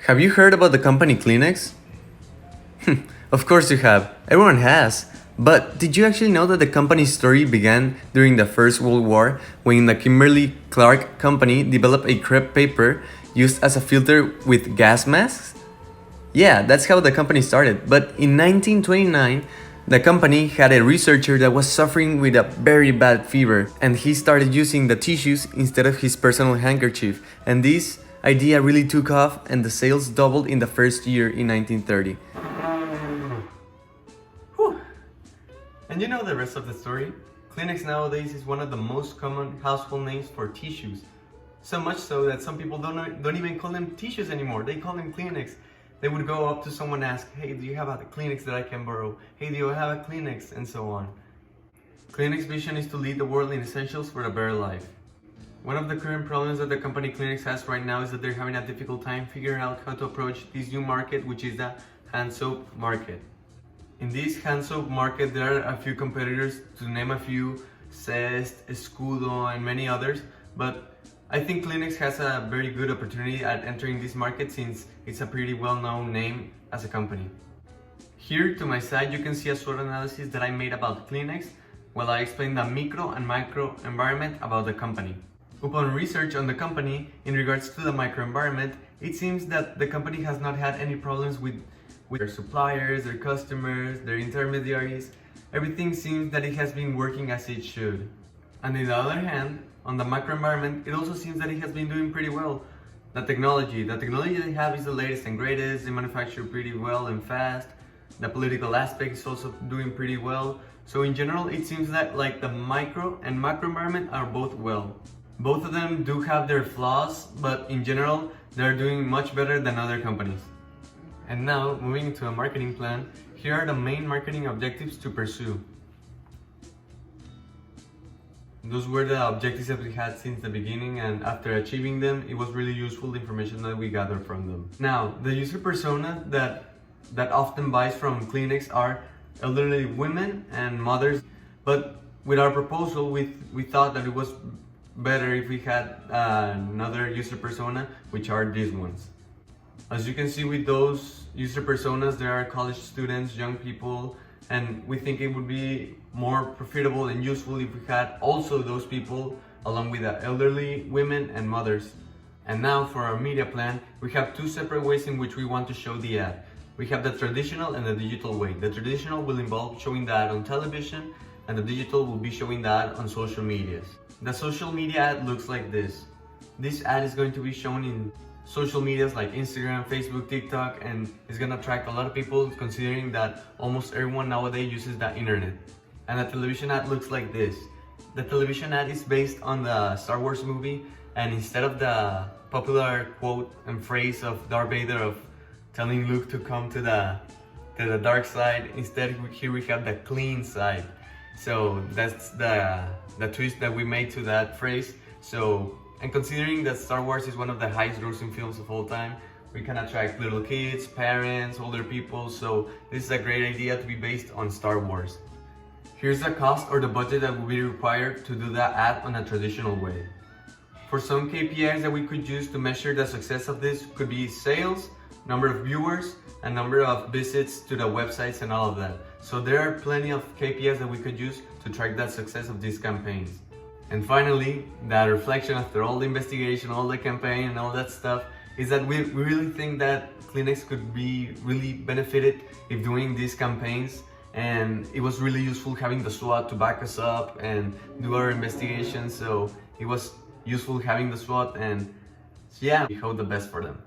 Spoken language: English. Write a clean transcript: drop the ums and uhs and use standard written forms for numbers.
Have you heard about the company Kleenex? Of course you have. Everyone has. But did you actually know that the company's story began during the First World War when the Kimberly Clark Company developed a crepe paper used as a filter with gas masks? Yeah, that's how the company started. But in 1929, the company had a researcher that was suffering with a very bad fever, and he started using the tissues instead of his personal handkerchief. And this idea really took off, and the sales doubled in the first year in 1930. Whew. And you know the rest of the story? Kleenex nowadays is one of the most common household names for tissues. So much so that some people don't even call them tissues anymore, they call them Kleenex. They would go up to someone and ask, hey, do you have a Kleenex that I can borrow? Hey, do you have a Kleenex? And so on. Kleenex's vision is to lead the world in essentials for a better life. One of the current problems that the company Kleenex has right now is that they're having a difficult time figuring out how to approach this new market, which is the hand soap market. In this hand soap market, there are a few competitors, to name a few, Zest, Escudo, and many others, but I think Kleenex has a very good opportunity at entering this market since it's a pretty well-known name as a company. Here to my side you can see a SWOT analysis that I made about Kleenex while I explain the micro and macro environment about the company. Upon research on the company in regards to the microenvironment, it seems that the company has not had any problems with their suppliers, their customers, their intermediaries. Everything seems that it has been working as it should. And on the other hand, on the macro environment, it also seems that it has been doing pretty well. The technology they have is the latest and greatest, they manufacture pretty well and fast. The political aspect is also doing pretty well. So in general, it seems that like the micro and macro environment are both well. Both of them do have their flaws, but in general, they're doing much better than other companies. And now, moving into a marketing plan, here are the main marketing objectives to pursue. Those were the objectives that we had since the beginning, and after achieving them, it was really useful the information that we gathered from them. Now, the user persona that often buys from Kleenex are elderly women and mothers, but with our proposal, we thought that it was better if we had another user persona, which are these ones. As you can see with those user personas, there are college students, young people, and we think it would be more profitable and useful if we had also those people along with the elderly women and mothers. And now for our media plan, we have two separate ways in which we want to show the ad. We have the traditional and the digital way. The traditional will involve showing the ad on television, and the digital will be showing the ad on social medias. The social media ad looks like this. This ad is going to be shown in social medias like Instagram, Facebook, TikTok, and it's gonna attract a lot of people considering that almost everyone nowadays uses the internet. And the television ad looks like this. The television ad is based on the Star Wars movie, and instead of the popular quote and phrase of Darth Vader of telling Luke to come to the dark side, instead here we have the clean side. So that's the twist that we made to that phrase. And considering that Star Wars is one of the highest grossing films of all time, we can attract little kids, parents, older people, so this is a great idea to be based on Star Wars. Here's the cost or the budget that will be required to do that ad on a traditional way. For some KPIs that we could use to measure the success of this could be sales, number of viewers, and number of visits to the websites and all of that. So there are plenty of KPIs that we could use to track the success of these campaigns. And finally, the reflection after all the investigation, all the campaign and all that stuff is that we really think that Kleenex could be really benefited if doing these campaigns, and it was really useful having the SWOT to back us up and do our investigation, so it was useful having the SWOT, and yeah, we hope the best for them.